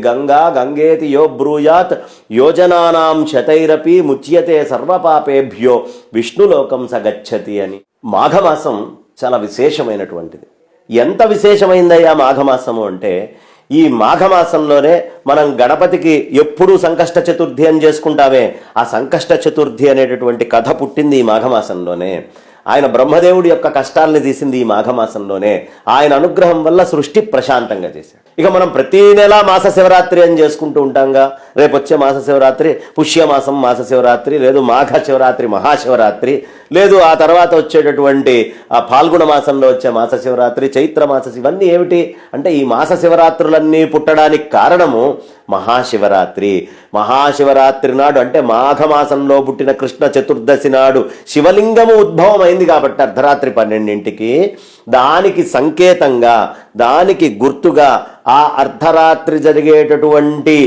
గంగా గంగేతి యో బ్రూయాత్ యోజనానాం శతైరపి ముచ్యతే సర్వపాపేభ్యో విష్ణులోకం సగచ్చతి అని. మాఘమాసం చాలా విశేషమైనటువంటిది. ఎంత విశేషమైందయ్యా మాఘమాసము అంటే, ఈ మాఘమాసంలోనే మనం గణపతికి ఎప్పుడూ సంకష్ట చతుర్థి అని చేసుకుంటామే, ఆ సంకష్ట చతుర్థి అనేటటువంటి కథ పుట్టింది ఈ మాఘమాసంలోనే. ఆయన బ్రహ్మదేవుడి యొక్క కష్టాలని తీసింది ఈ మాఘమాసంలోనే. ఆయన అనుగ్రహం వల్ల సృష్టి ప్రశాంతంగా చేశాడు. ఇక మనం ప్రతీ నెల మాస శివరాత్రి అని చేసుకుంటూ ఉంటాంగా. రేపు వచ్చే మాస శివరాత్రి పుష్యమాసం మాస శివరాత్రి, లేదు మాఘ శివరాత్రి మహాశివరాత్రి, లేదు ఆ తర్వాత వచ్చేటటువంటి ఆ ఫాల్గుణ మాసంలో వచ్చే మాస శివరాత్రి, చైత్ర మాస, ఇవన్నీ ఏమిటి అంటే ఈ మాస శివరాత్రులన్నీ పుట్టడానికి కారణము మహాశివరాత్రి. మహాశివరాత్రి నాడు అంటే మాఘమాసంలో పుట్టిన కృష్ణ చతుర్దశి నాడు శివలింగము ఉద్భవం అయింది కాబట్టి అర్ధరాత్రి 12ంటికి దానికి సంకేతంగా, దానికి గుర్తుగా ఆ అర్ధరాత్రి జరిగేటటువంటి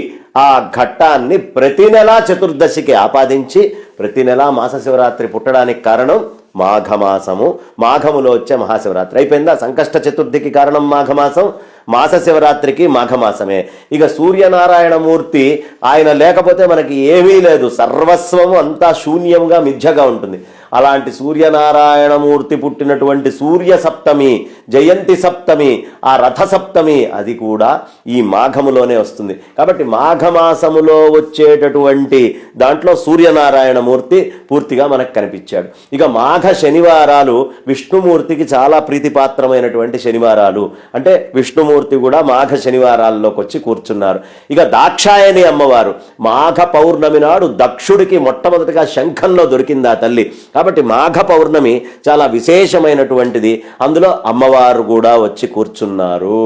ఆ ఘట్టాన్ని ప్రతి నెలా చతుర్దశికి ఆపాదించి ప్రతి నెలా మాస శివరాత్రి పుట్టడానికి కారణం మాఘమాసము. మాఘములో వచ్చే మహాశివరాత్రి అయిపోయిందా. సంకష్ట చతుర్థికి కారణం మాఘమాసం, మాస శివరాత్రికి మాఘమాసమే. ఇక సూర్యనారాయణమూర్తి ఆయన లేకపోతే మనకి ఏమీ లేదు, సర్వస్వము అంతా శూన్యంగా మిథ్యగా ఉంటుంది. అలాంటి సూర్యనారాయణమూర్తి పుట్టినటువంటి సూర్య సప్తమి, జయంతి సప్తమి, ఆ రథ సప్తమి అది కూడా ఈ మాఘములోనే వస్తుంది. కాబట్టి మాఘమాసములో వచ్చేటటువంటి దాంట్లో సూర్యనారాయణమూర్తి పూర్తిగా మనకు కనిపించాడు. ఇక మాఘ శనివారాలు విష్ణుమూర్తికి చాలా ప్రీతిపాత్రమైనటువంటి శనివారాలు. అంటే విష్ణుమూర్తి కూడా మాఘ శనివారాల్లోకి వచ్చి కూర్చున్నారు. ఇక దాక్షాయణి అమ్మవారు మాఘ పౌర్ణమి నాడు దక్షుడికి మొట్టమొదటిగా శంఖంలో దొరికింది ఆ తల్లి. కాబట్టి మాఘ పౌర్ణమి చాలా విశేషమైనటువంటిది. అందులో అమ్మవారు కూడా వచ్చి కూర్చున్నారు.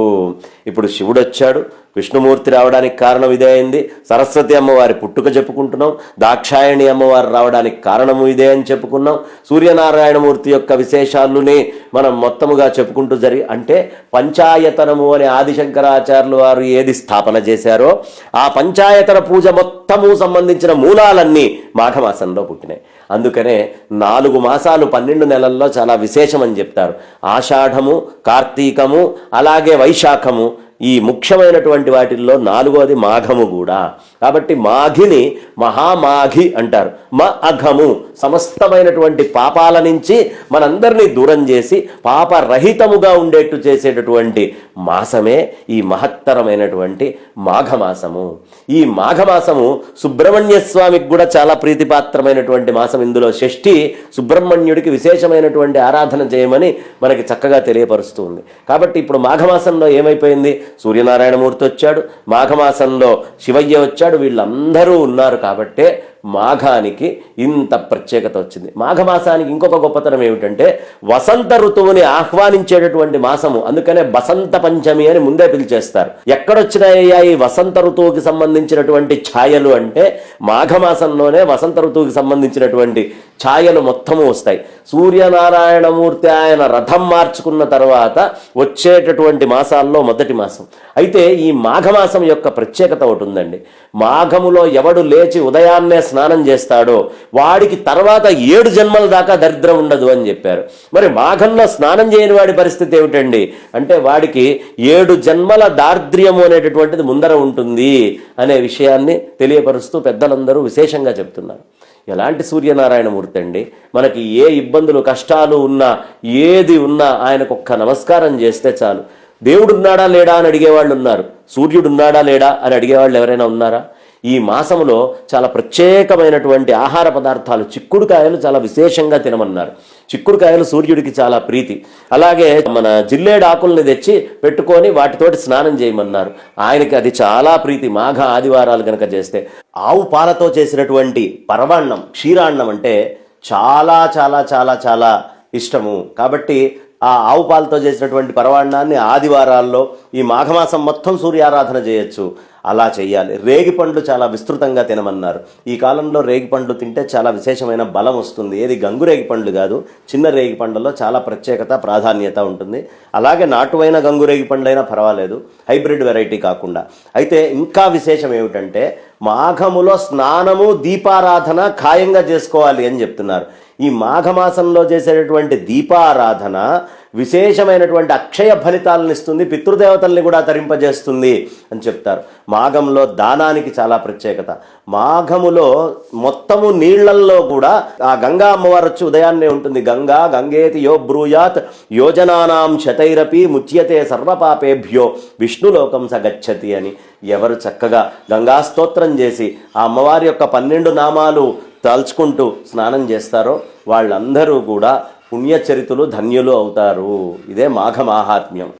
ఇప్పుడు శివుడు వచ్చాడు, విష్ణుమూర్తి రావడానికి కారణం ఇదే అయింది. సరస్వతి అమ్మవారి పుట్టుక చెప్పుకుంటున్నాం, దాక్షాయణి అమ్మవారు రావడానికి కారణము ఇదే అని చెప్పుకున్నాం. సూర్యనారాయణమూర్తి యొక్క విశేషాలుని మనం మొత్తముగా చెప్పుకుంటూ అంటే పంచాయతనము అనే ఆదిశంకరాచార్యులు వారు ఏది స్థాపన చేశారో ఆ పంచాయతన పూజ మొత్తము సంబంధించిన మూలాలన్నీ మాఘమాసంలో పుట్టినాయి. అందుకనే 4 మాసాలు 12 నెలల్లో చాలా విశేషమని చెప్తారు. ఆషాఢము, కార్తీకము, అలాగే వైశాఖము, ఈ ముఖ్యమైనటువంటి వాటిల్లో 4వది మాఘము కూడా. కాబట్టి మాఘిని మహామాఘి అంటారు. అఘము సమస్తమైనటువంటి పాపాల నుంచి మనందరినీ దూరం చేసి పాపరహితముగా ఉండేట్టు చేసేటటువంటి మాసమే ఈ మహత్తరమైనటువంటి మాఘమాసము. ఈ మాఘమాసము సుబ్రహ్మణ్య స్వామికి కూడా చాలా ప్రీతిపాత్రమైనటువంటి మాసం. ఇందులో షష్ఠి సుబ్రహ్మణ్యుడికి విశేషమైనటువంటి ఆరాధన చేయమని మనకి చక్కగా తెలియపరుస్తుంది. కాబట్టి ఇప్పుడు మాఘమాసంలో ఏమైపోయింది, సూర్యనారాయణమూర్తి వచ్చాడు, మాఘమాసంలో శివయ్య వచ్చాడు, వీళ్ళందరూ ఉన్నారు. కాబట్టే మాఘానికి ఇంత ప్రత్యేకత వచ్చింది. మాఘమాసానికి ఇంకొక గొప్పతనం ఏమిటంటే వసంత ఋతువుని ఆహ్వానించేటటువంటి మాసము. అందుకనే బసంత పంచమి అని ముందే పిలిచేస్తారు. ఎక్కడొచ్చినాయ్యా ఈ వసంత ఋతువుకి సంబంధించినటువంటి ఛాయలు అంటే మాఘమాసంలోనే వసంత ఋతువుకి సంబంధించినటువంటి ఛాయలు మొత్తము వస్తాయి. సూర్యనారాయణమూర్తి ఆయన రథం మార్చుకున్న తర్వాత వచ్చేటటువంటి మాసాల్లో మొదటి మాసం. అయితే ఈ మాఘమాసం యొక్క ప్రత్యేకత ఒకటి ఉందండి. మాఘములో ఎవడు లేచి ఉదయాన్నే స్నానం చేస్తాడో వాడికి తర్వాత 7 జన్మల దాకా దరిద్రం ఉండదు అని చెప్పారు. మరి మాఘంలో స్నానం చేయని వాడి పరిస్థితి ఏమిటండి అంటే వాడికి 7 జన్మల దారిద్ర్యము అనేటటువంటిది ముందర ఉంటుంది అనే విషయాన్ని తెలియపరుస్తూ పెద్దలందరూ విశేషంగా చెప్తున్నారు. ఎలాంటి సూర్యనారాయణమూర్తి అండి. మనకి ఏ ఇబ్బందులు కష్టాలు ఉన్నా ఏది ఉన్నా ఆయనకు ఒక్క నమస్కారం చేస్తే చాలు. దేవుడున్నాడా లేడా అని అడిగేవాళ్ళు ఉన్నారు, సూర్యుడున్నాడా లేడా అని అడిగేవాళ్ళు ఎవరైనా ఉన్నారా? ఈ మాసంలో చాలా ప్రత్యేకమైనటువంటి ఆహార పదార్థాలు, చిక్కుడుకాయలు చాలా విశేషంగా తినమన్నారు. చిక్కుడుకాయలు సూర్యుడికి చాలా ప్రీతి. అలాగే మన జిల్లేడు ఆకుల్ని తెచ్చి పెట్టుకొని వాటితోటి స్నానం చేయమన్నారు. ఆయనకి అది చాలా ప్రీతి. మాఘ ఆదివారాలు కనుక చేస్తే ఆవు పాలతో చేసినటువంటి పరవాన్నం, క్షీరాన్నం అంటే చాలా చాలా చాలా చాలా ఇష్టము. కాబట్టి ఆ ఆవు పాలతో చేసినటువంటి పరవాన్నాన్ని ఆదివారాల్లో ఈ మాఘమాసం మొత్తం సూర్యారాధన చేయొచ్చు. అలా చేయాలి. రేగిపండ్లు చాలా విస్తృతంగా తినమన్నారు. ఈ కాలంలో రేగిపండ్లు తింటే చాలా విశేషమైన బలం వస్తుంది. ఏది గంగు రేగిపండ్లు కాదు, చిన్న రేగిపండ్లలో చాలా ప్రత్యేకత ప్రాధాన్యత ఉంటుంది. అలాగే నాటువైన గంగు రేగిపండ్లైనా పర్వాలేదు, హైబ్రిడ్ వెరైటీ కాకుండా. అయితే ఇంకా విశేషం ఏమిటంటే మాఘములో స్నానము దీపారాధన ఖాయంగా చేసుకోవాలి అని చెప్తున్నారు. ఈ మాఘమాసంలో చేసేటటువంటి దీపారాధన విశేషమైనటువంటి అక్షయ ఫలితాలను ఇస్తుంది, పితృదేవతల్ని కూడా తరింపజేస్తుంది అని చెప్తారు. మాఘంలో దానానికి చాలా ప్రత్యేకత. మాఘములో మొత్తము నీళ్లల్లో కూడా ఆ గంగా అమ్మవారు వచ్చి ఉదయాన్నే ఉంటుంది. గంగా గంగేతి యో బ్రూయాత్ యోజనానాం శతైరపి ముచ్యతే సర్వపాపేభ్యో విష్ణులోకం సగచ్చతి అని. ఎవరు చక్కగా గంగా స్తోత్రం చేసి ఆ అమ్మవారి యొక్క 12 నామాలు తలుచుకుంటూ స్నానం చేస్తారో వాళ్ళందరూ కూడా పుణ్యచరితులు ధన్యులు అవుతారు. ఇదే మాఘ మాహాత్మ్యం.